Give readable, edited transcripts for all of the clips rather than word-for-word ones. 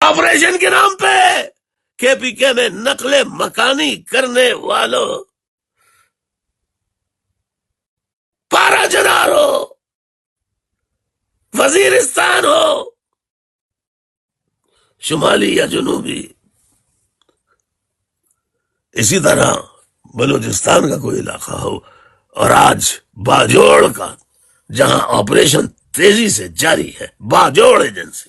Operation کے نام پہ کے پی کے میں نقل مکانی کرنے والوں، پارا جنار ہو، وزیرستان ہو، شمالی یا جنوبی، اسی طرح بلوچستان کا کوئی علاقہ ہو، اور آج باجوڑ کا جہاں آپریشن تیزی سے جاری ہے، باجوڑ ایجنسی،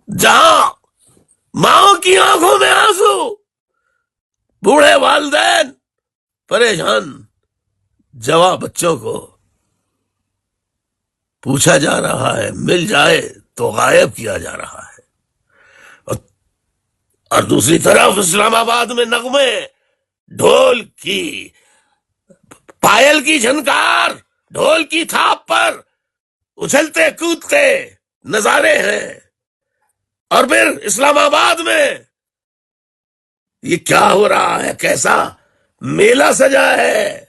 جہاں ماؤں کی آنکھوں میں آنسو، بوڑھے والدین پریشان، جوان بچوں کو پوچھا جا رہا ہے، مل جائے تو غائب کیا جا رہا ہے، اور دوسری طرف اسلام آباد میں نغمے، ڈھول کی پائل کی جھنکار، ڈھول کی تھاپ پر اچھلتے کودتے نظارے ہیں، اور پھر اسلام آباد میں یہ کیا ہو رہا ہے، کیسا میلہ سجا ہے،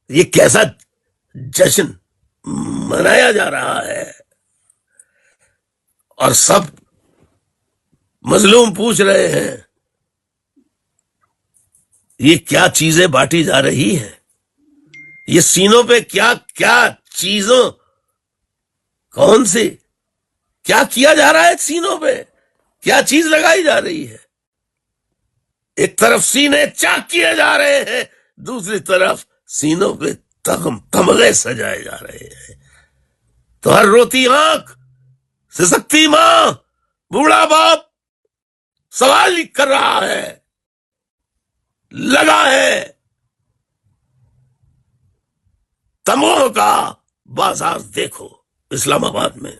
یہ کیسا جشن منایا جا رہا ہے، اور سب مظلوم پوچھ رہے ہیں یہ کیا چیزیں بانٹی جا رہی ہیں، یہ سینوں پہ کیا کیا چیزوں، کون سی کیا کیا جا رہا ہے، سینوں پہ کیا چیز لگائی جا رہی ہے، ایک طرف سینے چاک کیے جا رہے ہیں، دوسری طرف سینوں پہ تمغے سجائے جا رہے ہیں، تو ہر روتی آنکھ، سسکتی ماں، بوڑھا باپ سوال کر رہا ہے، لگا ہے تمغوں کا بازار دیکھو اسلام آباد میں۔